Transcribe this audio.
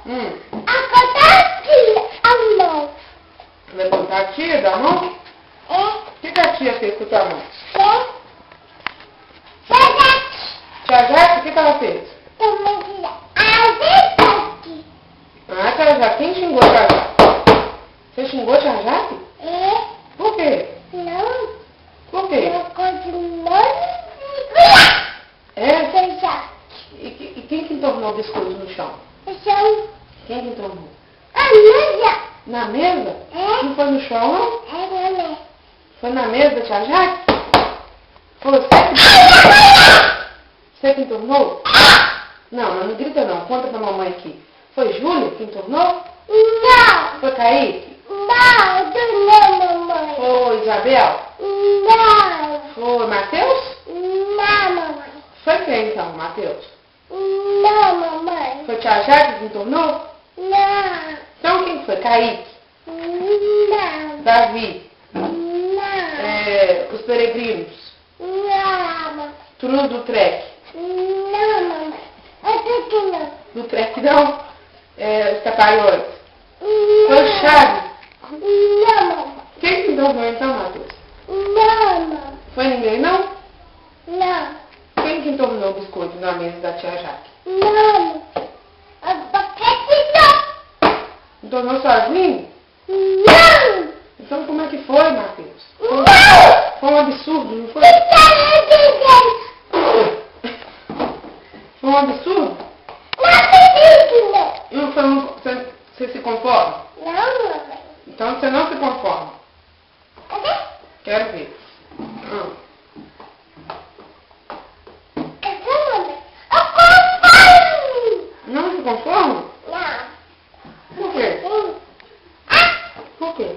A contar aqui, a mão. Vai contar a tia da mão? É. O que a tia fez com a tua mão? É. Tia Jaque, o que ela fez? Ah, tia Jaque, quem xingou a tia Jaque? Você xingou a tia Jaque? É. Por quê? Não. Por quê? Eu continuo. É? Tia Jaque. E quem que entornou o biscoito no chão? Quem que entornou? A mesa. Na mesa? É. Não foi no chão, não? É na mesa. Foi na mesa da tia Jaque? Foi você que entornou? Não, não grita não. Conta pra mamãe aqui. Foi Júlia que entornou? Não. Foi Kaique? Não, não, mamãe. Foi Isabel? Não. Foi Matheus? Não, mamãe. Foi quem então, Matheus? Não, mamãe. Foi tia Jaque que entornou? Não. Então quem foi? Kaique? Não. Davi? Não. Os peregrinos? Não, mamãe. Turno do trek? Não, mamãe. Eu tô aqui não. Do trek não? Os trapalhões? Foi o Chaves? Não, mamãe. Quem que entornou então, Matheus? Não, mamãe. Foi ninguém não? Não. Quem que entornou o biscoito na mesa da tia Jaque? Não. A paquete não. Entornou sozinho? Não. Então como é que foi, Matheus? Não. Foi um absurdo, não foi? Foi um absurdo? Não acredito, não. E não foi você se conforma? Não, mamãe. Então você não se conforma. Cadê? Quero ver. Cadê, mamãe? Eu conformo. Não se conforma? Não. Por quê? Ah, Por quê?